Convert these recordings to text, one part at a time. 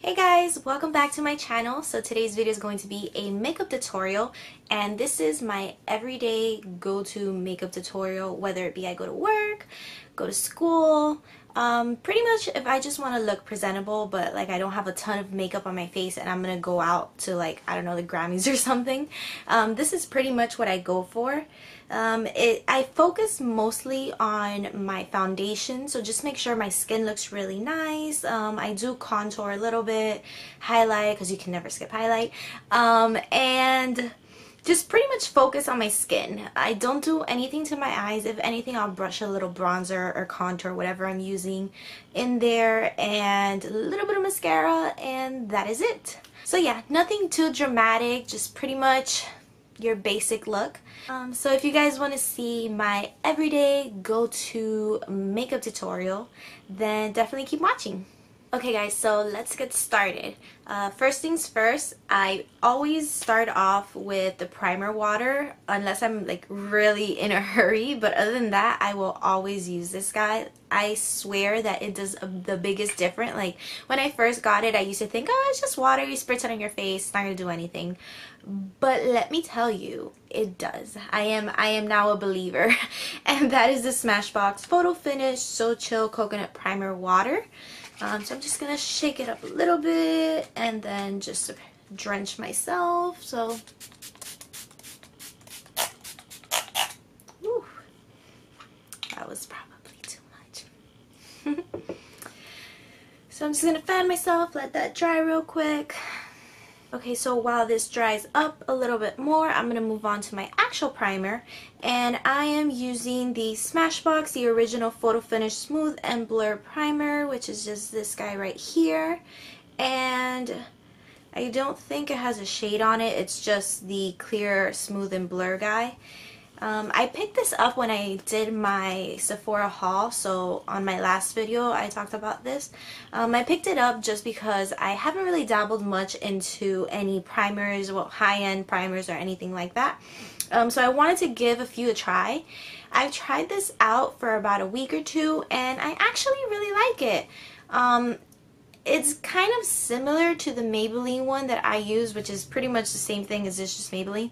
Hey guys, welcome back to my channel. So today's video is going to be a makeup tutorial, and this is my everyday go-to makeup tutorial, whether it be I go to work, go to school, pretty much if I just want to look presentable but like I don't have a ton of makeup on my face and I'm gonna go out to, like, I don't know, the Grammys or something. This is pretty much what I go for. I focus mostly on my foundation, so just make sure my skin looks really nice. I do contour a little bit, highlight, because you can never skip highlight, and just pretty much focus on my skin. I don't do anything to my eyes. If anything, I'll brush a little bronzer or contour, whatever I'm using, in there, and a little bit of mascara, and that is it. So yeah, nothing too dramatic, just pretty much your basic look. So if you guys want to see my everyday go-to makeup tutorial, then definitely keep watching. Okay guys, so let's get started. First things first, I always start off with the primer water unless I'm like really in a hurry, but other than that I will always use this guy. I swear that it does the biggest difference. Like when I first got it, I used to think, oh, it's just water, you spritz it on your face, it's not gonna do anything. But let me tell you, it does. I am now a believer. And that is the Smashbox Photo Finish So Chill Coconut Primer Water. So I'm just gonna shake it up a little bit and then just drench myself. So whew, that was probably too much. So I'm just gonna fan myself, let that dry real quick. Okay, so while this dries up a little bit more, I'm going to move on to my actual primer. And I am using the Smashbox, the original Photo Finish Smooth and Blur Primer, which is just this guy right here. And I don't think it has a shade on it, it's just the clear Smooth and Blur guy. I picked this up when I did my Sephora haul, so on my last video I talked about this. I picked it up just because I haven't really dabbled much into any primers, well, high-end primers or anything like that. So I wanted to give a few a try. I've tried this out for about a week or two and I actually really like it. It's kind of similar to the Maybelline one that I use, which is pretty much the same thing as it's just Maybelline.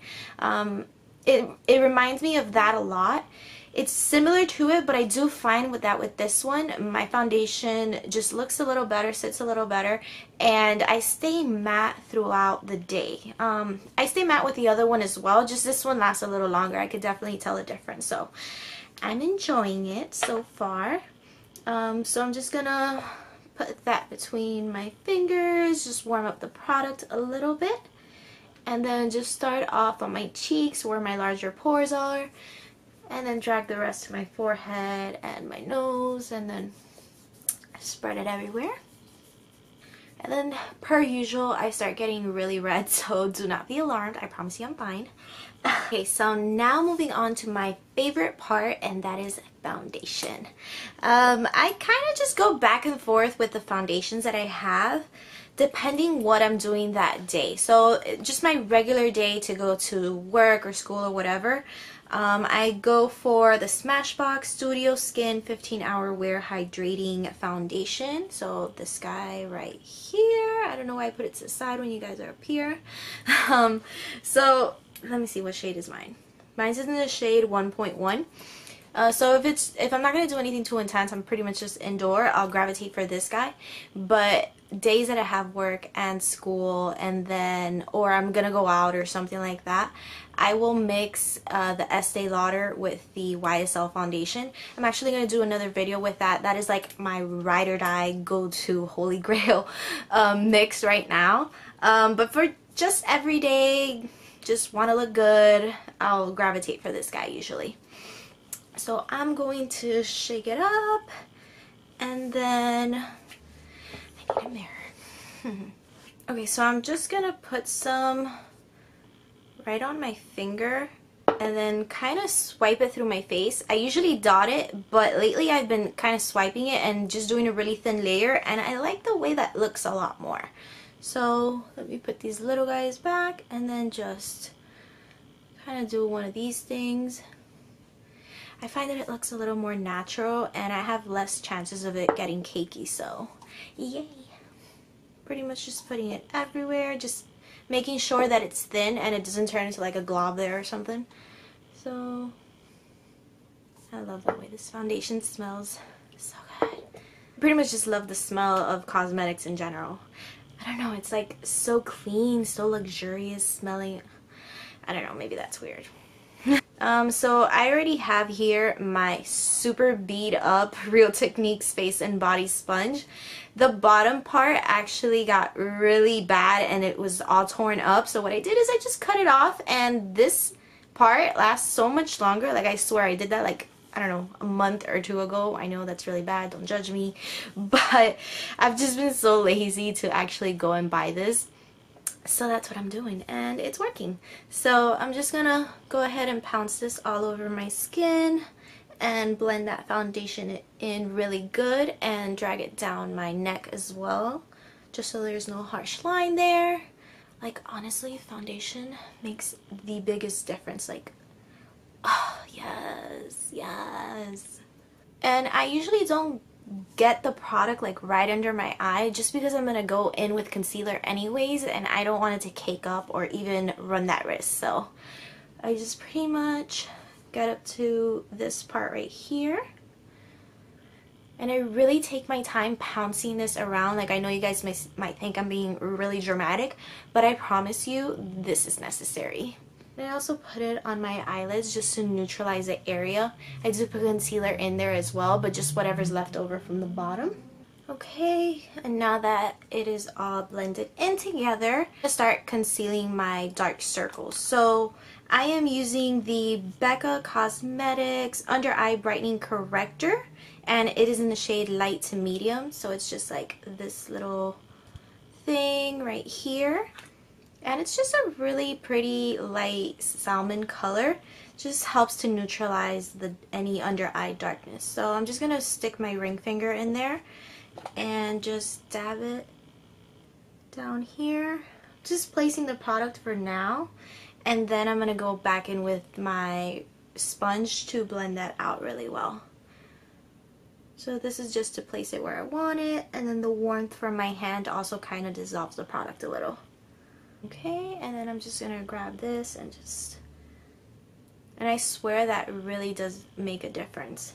It reminds me of that a lot. It's similar to it, but I do find with this one, my foundation just looks a little better, sits a little better, and I stay matte throughout the day. I stay matte with the other one as well, just this one lasts a little longer. I could definitely tell the difference, so I'm enjoying it so far. So I'm just gonna put that between my fingers, just warm up the product a little bit. And then just start off on my cheeks where my larger pores are, and then drag the rest to my forehead and my nose, and then spread it everywhere. And then per usual I start getting really red, so do not be alarmed, I promise you I'm fine. Okay, so now moving on to my favorite part, and that is foundation. I kind of just go back and forth with the foundations that I have depending what I'm doing that day. So just my regular day to go to work or school or whatever, I go for the Smashbox Sudio Skin 15-Hour Wear Hydrating Foundation. So this guy right here. I don't know why I put it to the side when you guys are up here. So let me see, what shade is mine? Mine's in the shade 1.1. So if I'm not going to do anything too intense, I'm pretty much just indoor, I'll gravitate for this guy. But days that I have work and school, and then, or I'm going to go out or something like that, I will mix the Estee Lauder with the YSL foundation. I'm actually going to do another video with that. That is like my ride or die go-to holy grail mix right now. But for just everyday, just want to look good, I'll gravitate for this guy usually. So I'm going to shake it up, and then I need a mirror. Okay, so I'm just gonna put some right on my finger and then kind of swipe it through my face. I usually dot it, but lately I've been kind of swiping it and just doing a really thin layer, and I like the way that looks a lot more. So let me put these little guys back and then just kind of do one of these things. I find that it looks a little more natural and I have less chances of it getting cakey, so yay. pretty much just putting it everywhere, just making sure that it's thin and it doesn't turn into like a glob there or something. So I love the way this foundation smells. So good. I pretty much just love the smell of cosmetics in general. I don't know, it's like so clean, so luxurious smelling. I don't know, maybe that's weird. So I already have here my super beat up Real Techniques face and body sponge. The bottom part actually got really bad and it was all torn up, so what I did is I just cut it off, and this part lasts so much longer. Like, I swear I did that like, I don't know, a month or two ago. I know that's really bad, don't judge me, but I've just been so lazy to actually go and buy this. So that's what I'm doing, and it's working. So I'm just gonna go ahead and pounce this all over my skin and blend that foundation in really good and drag it down my neck as well, just so there's no harsh line there. Like, honestly, foundation makes the biggest difference. Like, oh yes, yes. And I usually don't get the product like right under my eye, just because I'm gonna go in with concealer anyways and I don't want it to cake up or even run that risk. So I just pretty much get up to this part right here, and I really take my time pouncing this around. Like, I know you guys might think I'm being really dramatic, but I promise you this is necessary. And I also put it on my eyelids just to neutralize the area. I do put concealer in there as well, but just whatever's left over from the bottom. Okay, and now that it is all blended in together, I start concealing my dark circles. So I am using the Becca Cosmetics Under Eye Brightening Corrector, and it is in the shade light to medium. So it's just like this little thing right here. And it's just a really pretty light salmon color. Just helps to neutralize any under eye darkness. So I'm just going to stick my ring finger in there and just dab it down here. Just placing the product for now. And then I'm going to go back in with my sponge to blend that out really well. So this is just to place it where I want it. And then the warmth from my hand also kind of dissolves the product a little. Okay, and then I'm just gonna grab this and just, and I swear that really does make a difference.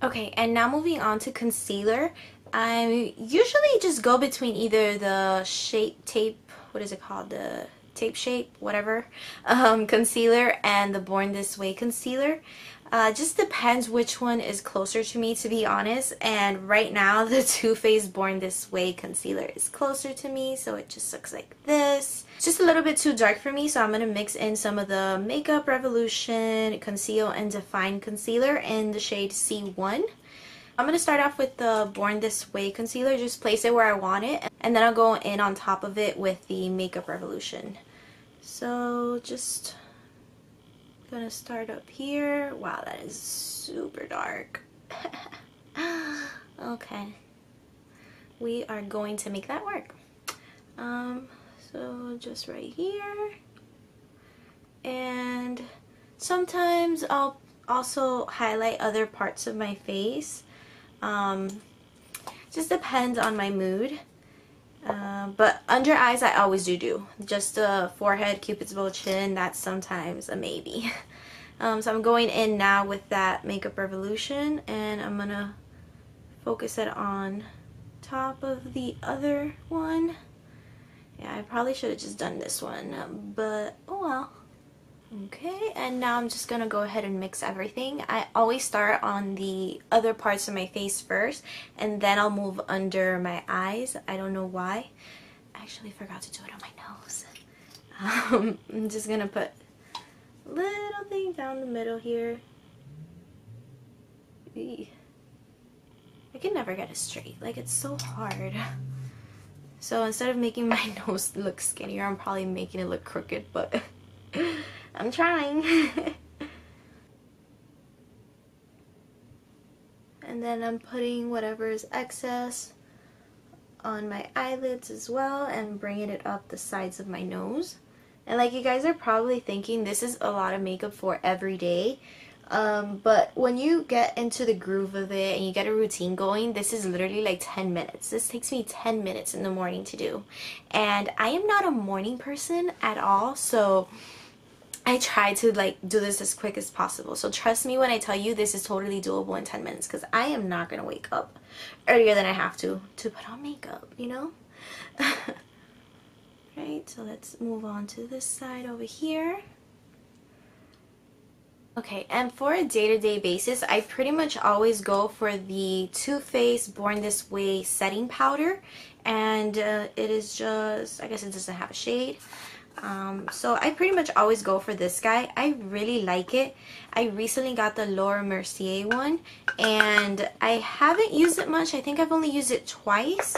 Okay, and now moving on to concealer. I usually just go between either the Shape Tape, what is it called, the Tape Shape, whatever, concealer, and the Born This Way concealer. Just depends which one is closer to me, to be honest. And right now the Too Faced Born This Way concealer is closer to me, so it just looks like this. It's just a little bit too dark for me, so I'm going to mix in some of the Makeup Revolution Conceal and Define concealer in the shade C1. I'm going to start off with the Born This Way concealer, just place it where I want it, and then I'll go in on top of it with the Makeup Revolution. So just gonna start up here. Wow, that is super dark. Okay, we are going to make that work. So just right here, and sometimes I'll also highlight other parts of my face. Just depends on my mood. But under eyes I always do. Just the forehead, Cupid's bow, chin, that's sometimes a maybe. So I'm going in now with that Makeup Revolution, and I'm gonna focus it on top of the other one. Yeah, I probably should have just done this one, but oh well. Okay, and now I'm just gonna go ahead and mix everything. I always start on the other parts of my face first, and then I'll move under my eyes. I don't know why. I actually forgot to do it on my nose. I'm just gonna put a little thing down the middle here. Eey. I can never get it straight. Like, it's so hard. So instead of making my nose look skinnier, I'm probably making it look crooked, but I'm trying. And then I'm putting whatever is excess on my eyelids as well and bringing it up the sides of my nose. And like you guys are probably thinking, this is a lot of makeup for every day. But when you get into the groove of it and you get a routine going, this is literally like 10 minutes. This takes me 10 minutes in the morning to do. And I am not a morning person at all, so I try to like do this as quick as possible. So trust me when I tell you this is totally doable in 10 minutes, because I am not going to wake up earlier than I have to put on makeup, you know? Right, so let's move on to this side over here. Okay, and for a day-to-day basis, I pretty much always go for the Too Faced Born This Way setting powder, and it is just, I guess it doesn't have a shade. So I pretty much always go for this guy. I really like it. I recently got the Laura Mercier one, and I haven't used it much. I think I've only used it twice,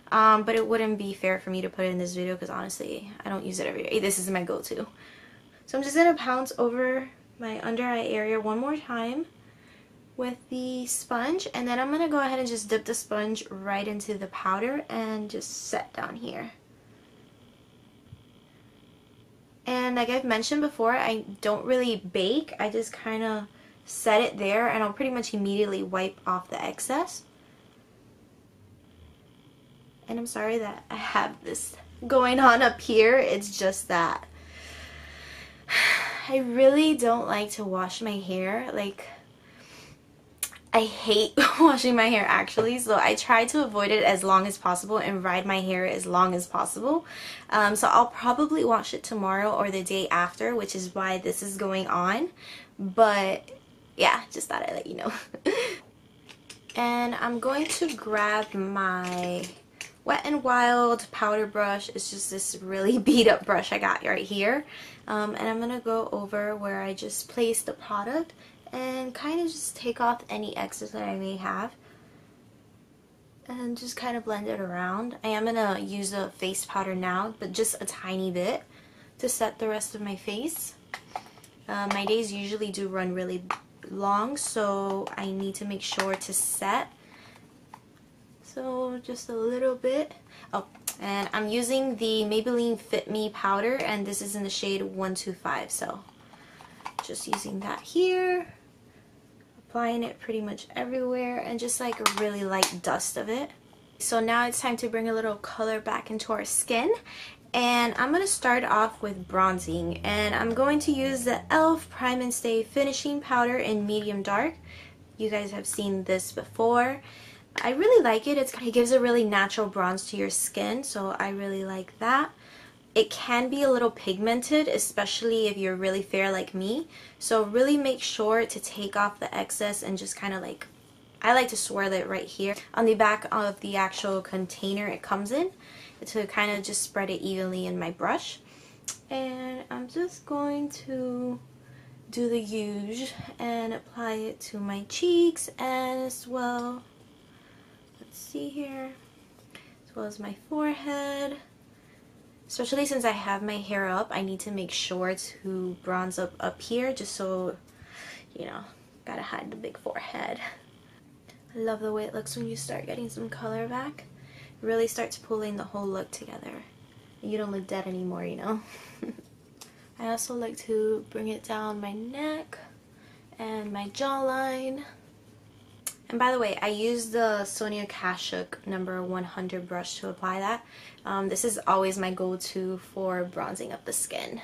but it wouldn't be fair for me to put it in this video because honestly, I don't use it every day. This is my go-to. So I'm just going to pounce over my under eye area one more time with the sponge, and then I'm going to go ahead and just dip the sponge right into the powder and just set down here. And like I've mentioned before, I don't really bake. I just kind of set it there, and I'll pretty much immediately wipe off the excess. And I'm sorry that I have this going on up here. It's just that I really don't like to wash my hair. Like, I hate washing my hair actually, so I try to avoid it as long as possible and ride my hair as long as possible. So I'll probably wash it tomorrow or the day after, which is why this is going on. But yeah, just thought I'd let you know. And I'm going to grab my Wet n Wild powder brush. It's just this really beat up brush I got right here. And I'm going to go over where I just placed the product and kind of just take off any excess that I may have and just kind of blend it around. I am going to use a face powder now, but just a tiny bit to set the rest of my face. My days usually do run really long, so I need to make sure to set. So just a little bit. Oh, and I'm using the Maybelline Fit Me powder, and this is in the shade 125, so just using that here. Applying it pretty much everywhere and just like a really light dust of it. So now it's time to bring a little color back into our skin, and I'm going to start off with bronzing, and I'm going to use the e.l.f. Prime and Stay Finishing Powder in medium dark. You guys have seen this before. I really like it. It gives a really natural bronze to your skin, so I really like that. It can be a little pigmented, especially if you're really fair like me. So really make sure to take off the excess and just kind of like, I like to swirl it right here on the back of the actual container it comes in to kind of just spread it evenly in my brush. And I'm just going to do the usual and apply it to my cheeks and as well, let's see here, as well as my forehead. Especially since I have my hair up, I need to make sure to bronze up here just so, you know, gotta hide the big forehead. I love the way it looks when you start getting some color back. It really starts pulling the whole look together. You don't look dead anymore, you know. I also like to bring it down my neck and my jawline. And by the way, I use the Sonia Kashuk number 100 brush to apply that. This is always my go-to for bronzing up the skin.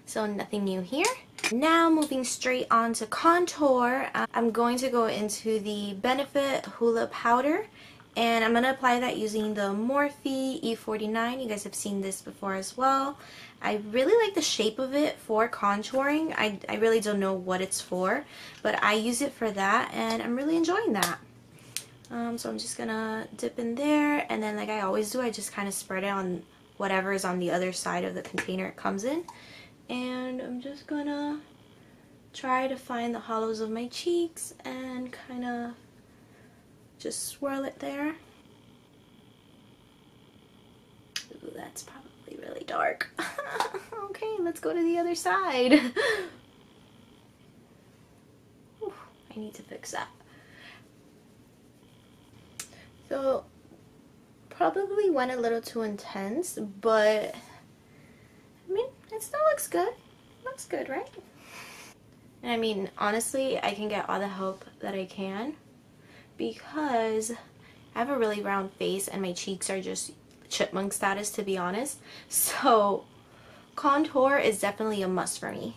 So nothing new here. Now moving straight on to contour, I'm going to go into the Benefit Hoola powder. And I'm going to apply that using the Morphe E49. You guys have seen this before as well. I really like the shape of it for contouring. I really don't know what it's for, but I use it for that and I'm really enjoying that. So I'm just going to dip in there, and then like I always do, I just kind of spread it on whatever is on the other side of the container it comes in. And I'm just going to try to find the hollows of my cheeks and kind of just swirl it there. Ooh, that's probably really dark. Okay, let's go to the other side. Ooh, I need to fix that. So, probably went a little too intense, but I mean, it still looks good. Looks good, right? And I mean, honestly, I can get all the help that I can because I have a really round face and my cheeks are just chipmunk status, to be honest. So contour is definitely a must for me.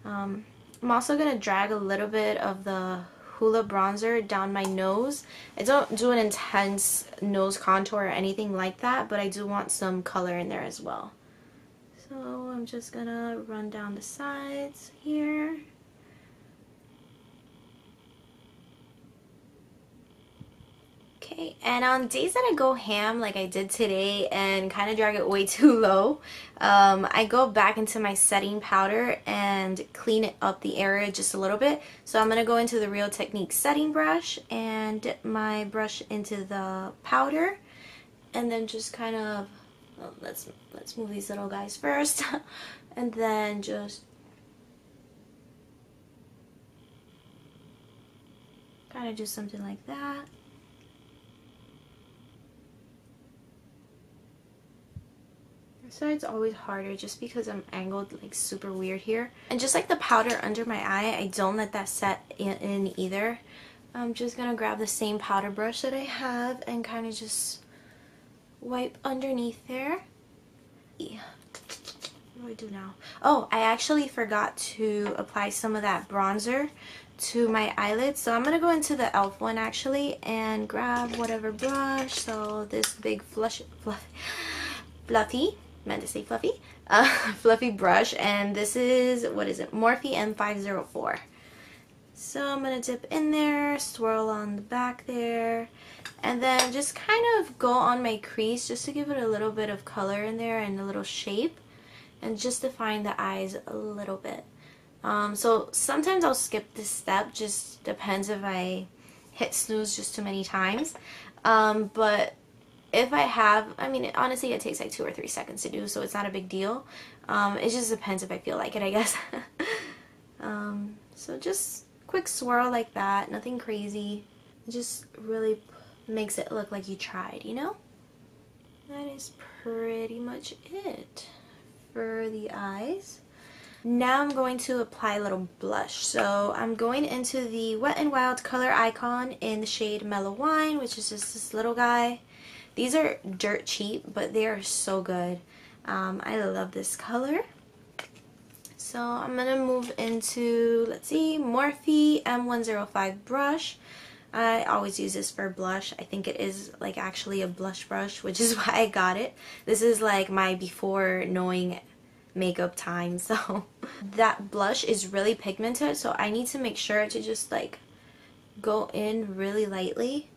I'm also going to drag a little bit of the Hoola bronzer down my nose. I don't do an intense nose contour or anything like that, but I do want some color in there as well. So I'm just going to run down the sides here. Okay, and on days that I go ham like I did today and kind of drag it way too low, I go back into my setting powder and clean it up the area just a little bit. So I'm going to go into the Real Technique setting brush and dip my brush into the powder and then just kind of, well, let's move these little guys first and then just kind of do something like that. So it's always harder just because I'm angled like super weird here. And just like the powder under my eye, I don't let that set in either. I'm just gonna grab the same powder brush that I have and kind of just wipe underneath there. What do I do now? Oh, I actually forgot to apply some of that bronzer to my eyelids. So I'm gonna go into the e.l.f. one actually and grab whatever brush. So this big fluffy, meant to say fluffy, fluffy brush, and this is, what is it, Morphe M504. So I'm going to dip in there, swirl on the back there, and then just kind of go on my crease just to give it a little bit of color in there and a little shape, and just define the eyes a little bit. So sometimes I'll skip this step, just depends if I hit snooze just too many times, but if I have, I mean, honestly, it takes like 2 or 3 seconds to do, so it's not a big deal. It just depends if I feel like it, I guess. So just quick swirl like that, nothing crazy. It just really makes it look like you tried, you know? That is pretty much it for the eyes. Now I'm going to apply a little blush. So I'm going into the Wet n Wild Color Icon in the shade Mellow Wine, which is just this little guy. These are dirt cheap, but they are so good. I love this color. So I'm going to move into, let's see, Morphe M105 brush. I always use this for blush. I think it is like actually a blush brush, which is why I got it. This is like my before knowing makeup time. So that blush is really pigmented, so I need to make sure to just like go in really lightly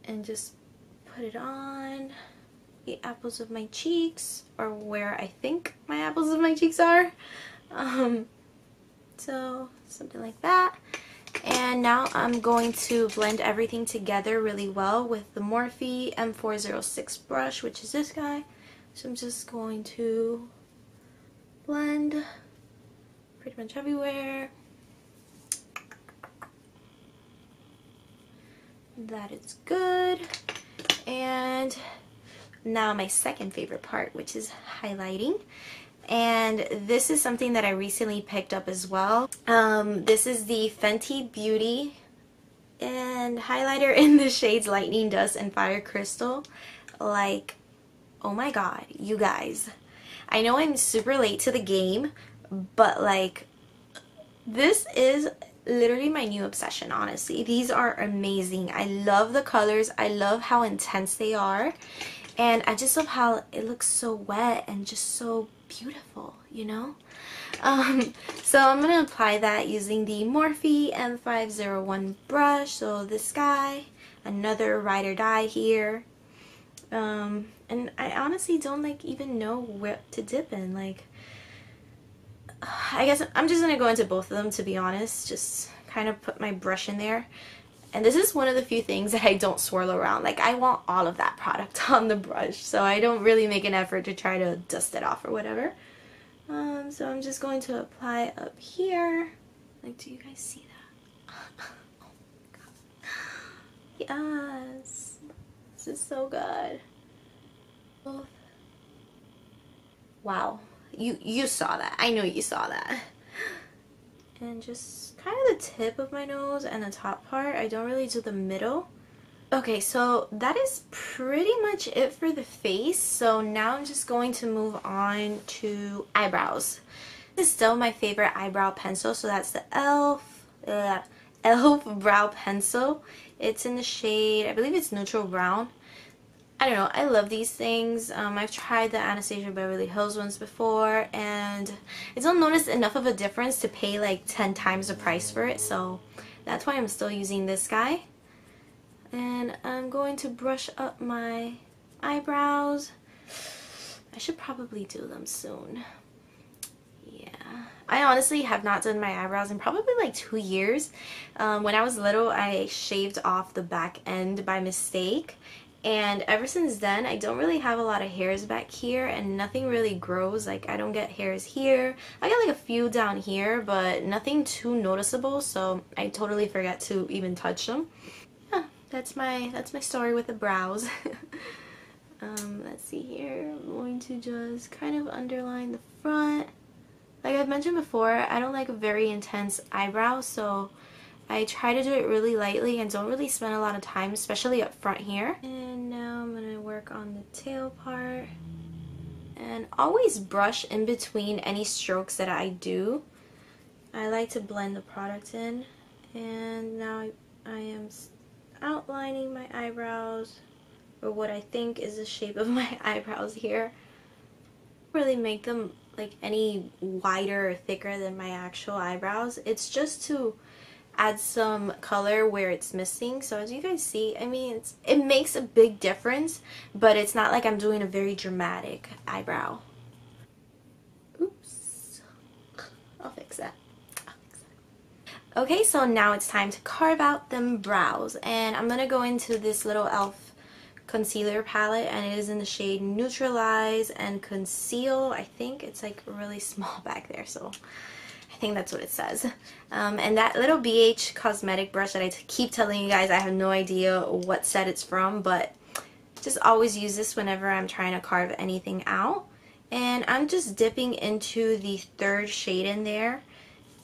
and just put it on the apples of my cheeks, or where I think my apples of my cheeks are. So something like that. And now I'm going to blend everything together really well with the Morphe M406 brush, which is this guy. So I'm just going to blend pretty much everywhere. That is good. And now my second favorite part, which is highlighting. And this is something that I recently picked up as well. This is the Fenty Beauty and highlighter in the shades Lightning Dust and Fire Crystal. Like, oh my god, you guys. I know I'm super late to the game, but like, this is literally my new obsession, honestly. These are amazing. I love the colors. I love how intense they are. And I just love how it looks so wet and just so beautiful, you know? So I'm going to apply that using the Morphe M501 brush. So this guy, another ride or die here. And I honestly don't like even know where to dip in. Like, I guess I'm just going to go into both of them, to be honest. Just kind of put my brush in there. And this is one of the few things that I don't swirl around. Like, I want all of that product on the brush, so I don't really make an effort to try to dust it off or whatever. So I'm just going to apply up here. Like, do you guys see that? Oh my god. Yes. This is so good. Wow. You saw that. I know you saw that. and just kind of the tip of my nose and the top part. I don't really do the middle. Okay, so that is pretty much it for the face. So now I'm just going to move on to eyebrows. This is still my favorite eyebrow pencil, so that's the e.l.f. brow pencil. It's in the shade, I believe it's neutral brown. I don't know, I love these things. I've tried the Anastasia Beverly Hills ones before, and I don't notice enough of a difference to pay like 10 times the price for it, so that's why I'm still using this guy. And I'm going to brush up my eyebrows. I should probably do them soon. Yeah. I honestly have not done my eyebrows in probably like 2 years. When I was little, I shaved off the back end by mistake. And ever since then, I don't really have a lot of hairs back here, and nothing really grows. Like, I don't get hairs here. I get like a few down here, but nothing too noticeable, so I totally forget to even touch them. That's my story with the brows. Let's see here. I'm going to just kind of underline the front. Like I've mentioned before, I don't like a very intense eyebrow, so I try to do it really lightly and don't really spend a lot of time, especially up front here. And now I'm going to work on the tail part. And always brush in between any strokes that I do. I like to blend the product in. And now I am outlining my eyebrows, or what I think is the shape of my eyebrows here. Really make them like any wider or thicker than my actual eyebrows. It's just to add some color where it's missing. So as you guys see, I mean, it makes a big difference, but it's not like I'm doing a very dramatic eyebrow. Oops. I'll fix that. Okay, so now it's time to carve out them brows, and I'm gonna go into this little e.l.f. concealer palette, and it is in the shade Neutralize and Conceal. I think it's like really small back there, so I think that's what it says. And that little Beige cosmetic brush that I keep telling you guys, I have no idea what set it's from, but just always use this whenever I'm trying to carve anything out. And I'm just dipping into the third shade in there,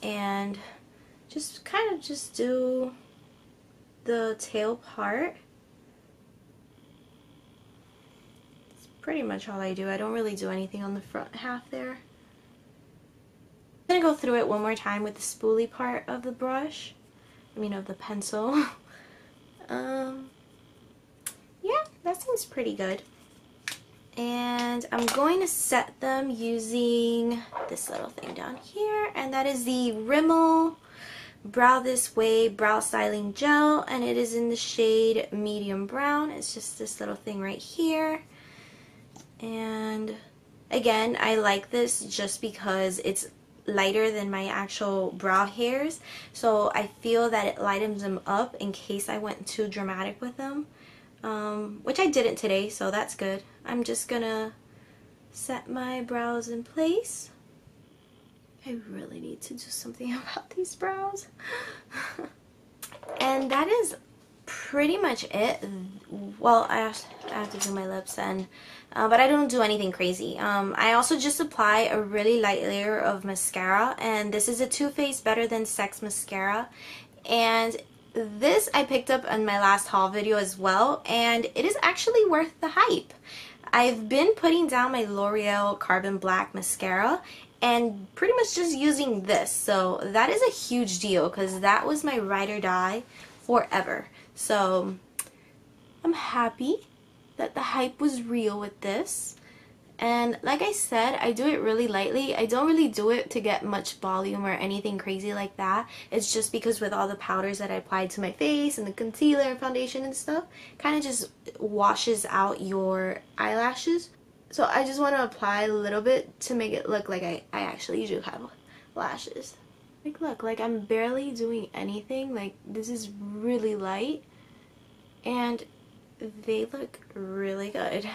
and just kind of just do the tail part. It's pretty much all I do. I don't really do anything on the front half there. I'm gonna go through it one more time with the spoolie part of the brush. I mean, of the pencil. Yeah, that seems pretty good. And I'm going to set them using this little thing down here, and that is the Rimmel Brow This Way Brow Styling Gel, and it is in the shade Medium Brown. It's just this little thing right here. And again, I like this just because it's lighter than my actual brow hairs, so I feel that it lightens them up in case I went too dramatic with them, which I didn't today, so that's good. I'm just gonna set my brows in place. I really need to do something about these brows. And that is pretty much it. Well, I have to do my lips and but I don't do anything crazy. I also just apply a really light layer of mascara, and this is a Too Faced Better Than Sex mascara, and this I picked up in my last haul video as well, and it is actually worth the hype. I've been putting down my L'Oreal Carbon Black mascara and pretty much just using this, so that is a huge deal because that was my ride or die forever. So I'm happy that the hype was real with this. And like I said, I do it really lightly. I don't really do it to get much volume or anything crazy like that. It's just because with all the powders that I applied to my face and the concealer and foundation and stuff, kind of just washes out your eyelashes. So I just want to apply a little bit to make it look like I actually do have lashes. Like, look, like I'm barely doing anything. Like, this is really light, and they look really good.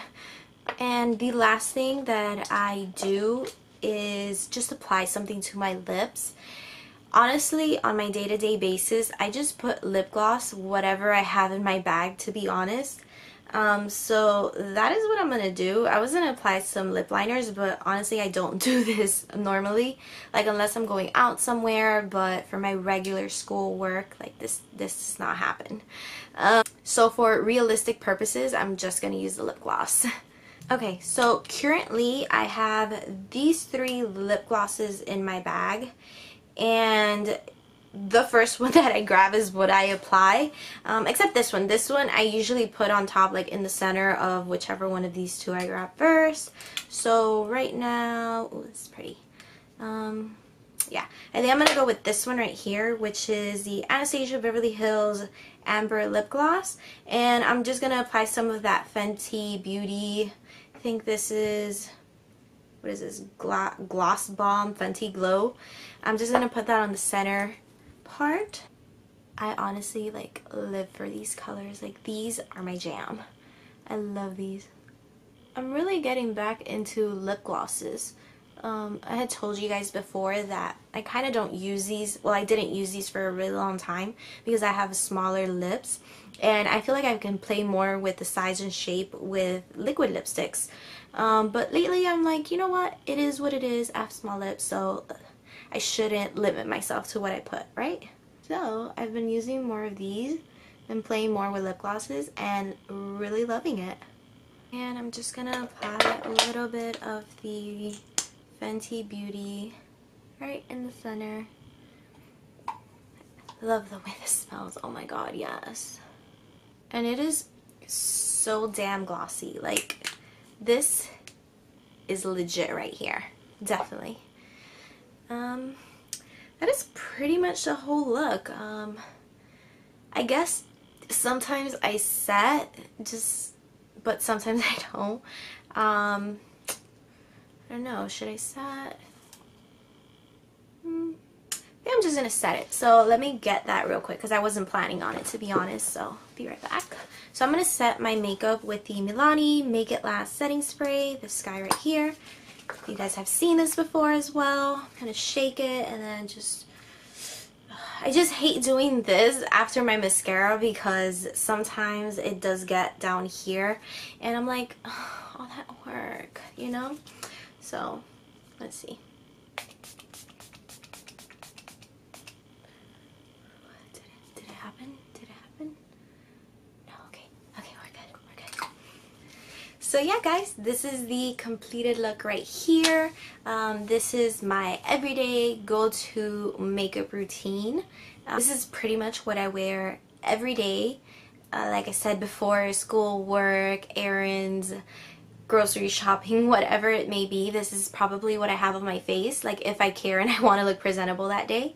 And the last thing that I do is just apply something to my lips. Honestly, on my day-to-day basis, I just put lip gloss, whatever I have in my bag, to be honest. So that is what I'm gonna do. I was gonna apply some lip liners, but honestly I don't do this normally, like unless I'm going out somewhere, but for my regular school work, like this does not happen. So for realistic purposes, I'm just gonna use the lip gloss. Okay, so currently I have these 3 lip glosses in my bag, and the first one that I grab is what I apply, except this one. This one I usually put on top, like in the center of whichever one of these 2 I grab first. So right now, oh, it's pretty. Yeah, I think I'm gonna go with this one right here, which is the Anastasia Beverly Hills Amber Lip Gloss, and I'm just gonna apply some of that Fenty Beauty. I think this is, what is this, Gloss Bomb Fenty Glow. I'm just gonna put that on the center part. I honestly like live for these colors. Like, these are my jam. I love these. I'm really getting back into lip glosses. I had told you guys before that I kind of don't use these. Well, I didn't use these for a really long time because I have smaller lips, and I feel like I can play more with the size and shape with liquid lipsticks. But lately I'm like, you know what? It is what it is. I have small lips, so I shouldn't limit myself to what I put, right? So I've been using more of these and playing more with lip glosses and really loving it. And I'm just gonna apply a little bit of the Fenty Beauty right in the center. Love the way this smells. Oh my god, yes. And it is so damn glossy. Like, this is legit right here. Definitely. That is pretty much the whole look. I guess sometimes I set, but sometimes I don't. I don't know, should I set? I think I'm just gonna set it. So let me get that real quick because I wasn't planning on it, to be honest, so be right back. So I'm gonna set my makeup with the Milani Make It Last setting spray, this guy right here. You guys have seen this before as well. Kind of shake it and then just, I just hate doing this after my mascara because sometimes it does get down here and I'm like, oh, all that work, you know? So let's see. Did it happen? Did it happen? No, okay. Okay, we're good. So yeah, guys, this is the completed look right here. This is my everyday go-to makeup routine. This is pretty much what I wear every day. Like I said before, school, work, errands, grocery shopping, whatever it may be, this is probably what I have on my face, like if I care and I want to look presentable that day.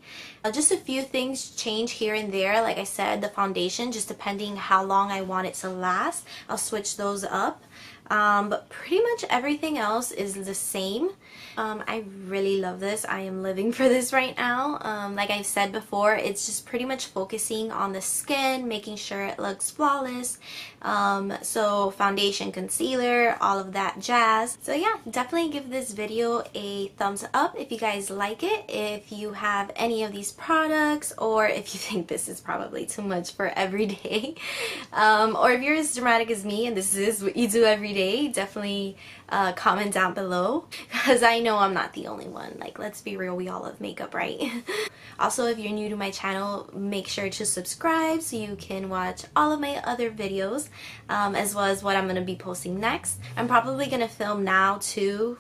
Just a few things change here and there. Like I said, the foundation, just depending how long I want it to last, I'll switch those up. But pretty much everything else is the same. I really love this. I am living for this right now. Like I've said before, it's just pretty much focusing on the skin, making sure it looks flawless. So foundation, concealer, all of that jazz. So yeah, definitely give this video a thumbs up if you guys like it. If you have any of these products, or if you think this is probably too much for every day, or if you're as dramatic as me and this is what you do every day, definitely comment down below, because I know I'm not the only one. Like, let's be real, we all love makeup, right? Also, if you're new to my channel, make sure to subscribe so you can watch all of my other videos, as well as what I'm going to be posting next. I'm probably going to film now too,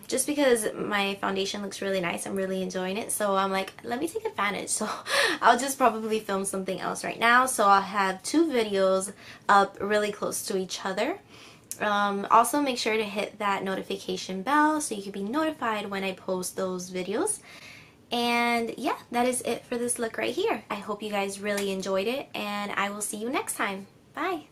just because my foundation looks really nice. I'm really enjoying it, so I'm like, let me take advantage. So I'll just probably film something else right now, so I'll have 2 videos up really close to each other. Also, make sure to hit that notification bell so you can be notified when I post those videos. And yeah, that is it for this look right here. I hope you guys really enjoyed it, and I will see you next time. Bye!